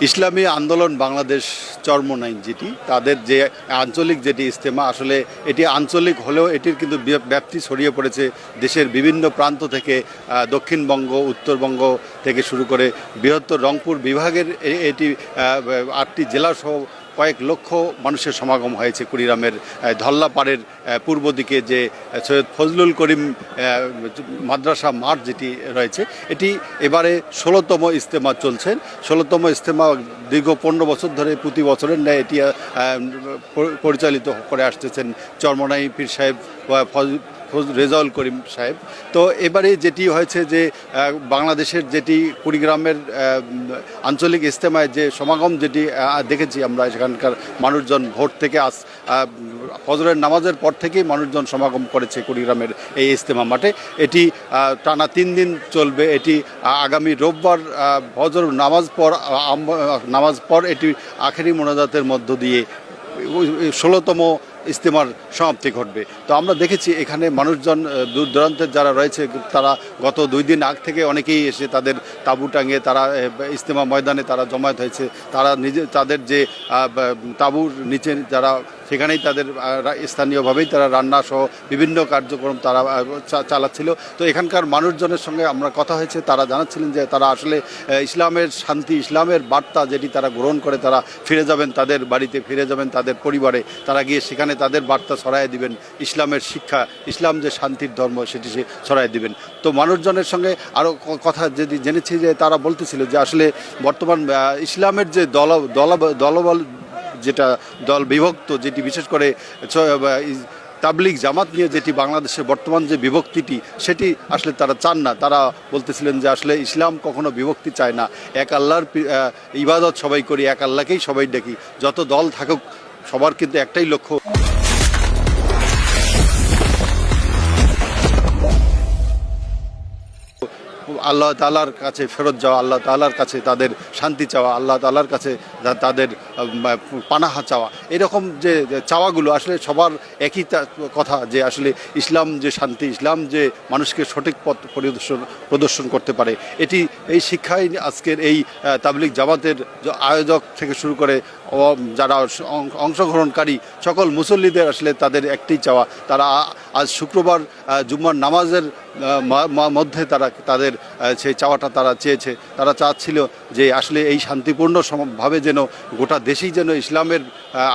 ইসলামী আন্দোলন বাংলাদেশ চরমোনাই যেটি তাদের যে আঞ্চলিক যেটি ইজতেমা আসলে এটি আঞ্চলিক হলেও এটির কিন্তু ব্যাপ্তি ছড়িয়ে পড়েছে দেশের বিভিন্ন প্রান্ত থেকে। দক্ষিণবঙ্গ, উত্তরবঙ্গ থেকে শুরু করে বৃহত্তর রংপুর বিভাগের এটি ৮টি জেলাসহ কয়েক লক্ষ মানুষের সমাগম হয়েছে কুড়িগ্রামের ধল্লাপাড়ের পূর্ব দিকে যে সৈয়দ ফজলুল করিম মাদ্রাসা মাঠ যেটি রয়েছে, এটি এবারে ১৬তম ইজতেমা চলছে। ১৬তম ইজতেমা দীর্ঘ ১৫ বছর ধরে প্রতি বছরের ন্যায় এটি পরিচালিত করে আসতেছেন চরমোনাই পীর সাহেব রেজাউল করিম সাহেব। তো এবারে যেটি হয়েছে যে বাংলাদেশের যেটি কুড়িগ্রামের আঞ্চলিক ইজতেমায় যে সমাগম যেটি দেখেছি আমরা, সেখানকার মানুষজন ভোর থেকে ফজরের নামাজের পর থেকেই মানুষজন সমাগম করেছে কুড়িগ্রামের এই ইজতেমা মাঠে। এটি টানা ৩ দিন চলবে। এটি আগামী রোববার ফজর নামাজ পর এটি আখেরি মোনাজাতের মধ্য দিয়ে ১৬তম ইজতেমার সমাপ্তি ঘটবে। তো আমরা দেখেছি এখানে মানুষজন দূর দূরান্তের যারা রয়েছে তারা গত 2 দিন আগ থেকে অনেকেই এসে তাদের তাঁবু টাঙিয়ে তারা ইজতেমা ময়দানে তারা জমায়েত হয়েছে। তারা তাদের যে তাঁবুর নিচে যারা সেখানেই তাদের স্থানীয়ভাবেই তারা রান্না সহ বিভিন্ন কার্যক্রম তারা চালাচ্ছিল। তো এখানকার মানুষজনের সঙ্গে আমরা কথা হয়েছে, তারা জানাচ্ছিলেন যে তারা আসলে ইসলামের শান্তি, ইসলামের বার্তা যেটি তারা গ্রহণ করে তারা ফিরে যাবেন তাদের বাড়িতে, ফিরে যাবেন তাদের পরিবারে। তারা গিয়ে সেখানে তাদের বার্তা ছড়াই দিবেন, ইসলামের শিক্ষা, ইসলাম যে শান্তির ধর্ম সেটি সে ছড়াই দিবেন। তো মানুষজনের সঙ্গে আরও কথা যদি জেনেছি যে তারা বলতেছিল যে আসলে বর্তমান ইসলামের যে দলবল যেটা দল বিভক্ত, যেটি বিশেষ করে তাবলিগ জামাত নিয়ে যেটি বাংলাদেশের বর্তমান যে বিভক্তিটি সেটি আসলে তারা চান না। তারা বলতেছিলেন যে আসলে ইসলাম কখনো বিভক্তি চায় না, এক আল্লাহর ইবাদত সবাই করি, এক আল্লাহকেই সবাই দেখি, যত দল থাকুক সবার কিন্তু একটাই লক্ষ্য আল্লাহ তাআলার কাছে ফেরত যাওয়া, আল্লাহ তাআলার কাছে তাদের শান্তি চাওয়া, আল্লাহ তাআলার কাছে তাদের পানাহা চাওয়া। এরকম যে চাওয়াগুলো আসলে সবার একই কথা যে আসলে ইসলাম যে শান্তি, ইসলাম যে মানুষকে সঠিক পথ প্রদর্শন করতে পারে, এই শিক্ষাই আজকের এই তাবলিগ জামাতের আয়োজক থেকে শুরু করে যারা অংশগ্রহণকারী সকল মুসল্লিদের আসলে তাদের একটাই চাওয়া। তারা আজ শুক্রবার জুম্মার নামাজের মধ্যে তাদের সেই চাওয়াটা তারা চেয়েছে। তারা চাচ্ছিল যে আসলে এই শান্তিপূর্ণভাবে যেন গোটা দেশেই যেন ইসলামের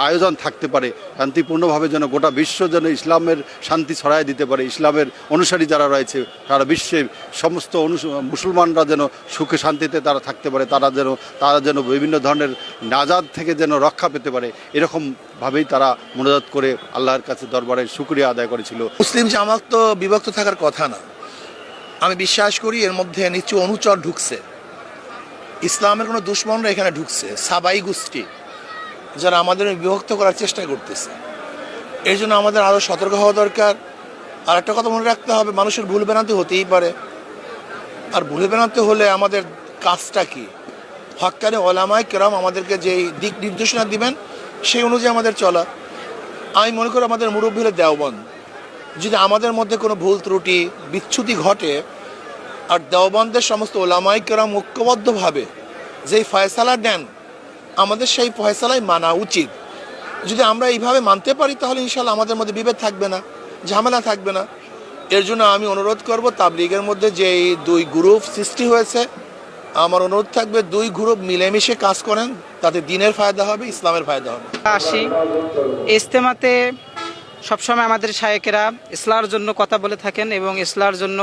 আয়োজন থাকতে পারে, শান্তিপূর্ণভাবে যেন গোটা বিশ্ব যেন ইসলামের শান্তি ছড়ায় দিতে পারে, ইসলামের অনুসারী যারা রয়েছে সারা বিশ্বের সমস্ত মুসলমানরা যেন সুখে শান্তিতে তারা থাকতে পারে, তারা যেন বিভিন্ন ধরনের নাজাত থেকে যেন রক্ষা পেতে পারে, এরকমভাবেই তারা মোনাজাত করে আল্লাহর কাছে দরবারে শুকরিয়া আদায় করেছিল। মুসলিম জামাত তো বিভক্ত থাকার কথা না। আমি বিশ্বাস করি এর মধ্যে নিচু অনুচর ঢুকছে, ইসলামের কোনো দুশ্মনরা এখানে ঢুকছে, সাবাই গোষ্ঠী যারা আমাদের বিভক্ত করার চেষ্টা করতেছে। এই জন্য আমাদের আরও সতর্ক হওয়া দরকার। আর একটা কথা মনে রাখতে হবে, মানুষের ভুল ভ্রান্তি হতেই পারে, আর ভুল ভ্রান্তি হলে আমাদের কাজটা কি? হক্কানি ওলামায়ে কেরাম আমাদেরকে যেই দিক নির্দেশনা দিবেন সেই অনুযায়ী আমাদের চলা। আমি মনে করি আমাদের মুরব্বীরা দেওবন্দ, যদি আমাদের মধ্যে কোনো ভুল ত্রুটি বিচ্যুতি ঘটে আর দেওবন্দের সমস্ত ওলামায়ে কেরাম ঐক্যবদ্ধভাবে যেই ফয়সালা দেন আমাদের সেই ফয়সালাই মানা উচিত। যদি আমরা এইভাবে মানতে পারি তাহলে ইনশাল্লাহ আমাদের মধ্যে বিভেদ থাকবে না, ঝামেলা থাকবে না। এর জন্য আমি অনুরোধ করব, তাবলিগের মধ্যে যেই 2 গ্রুপ সৃষ্টি হয়েছে, আমার অনুরোধ থাকবে 2 গ্রুপ মিলেমিশে কাজ করেন, তাতে দিনের ফায়দা হবে, ইসলামের ফায়দা হবে। ইজতেমাতে সবসময় আমাদের শায়েকেরা ইসলামের জন্য কথা বলে থাকেন এবং ইসলামের জন্য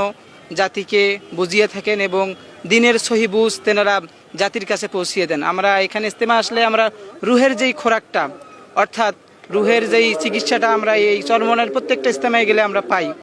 জাতিকে বুঝিয়ে থাকেন এবং দিনের সহি বুঝ তেনারা জাতির কাছে পৌঁছিয়ে দেন। আমরা এখানে ইজতেমা আসলে আমরা রুহের যেই খোরাকটা, অর্থাৎ রুহের যেই চিকিৎসাটা আমরা এই চরমোনাইয়ের প্রত্যেকটা ইজতেমায় গেলে আমরা পাই।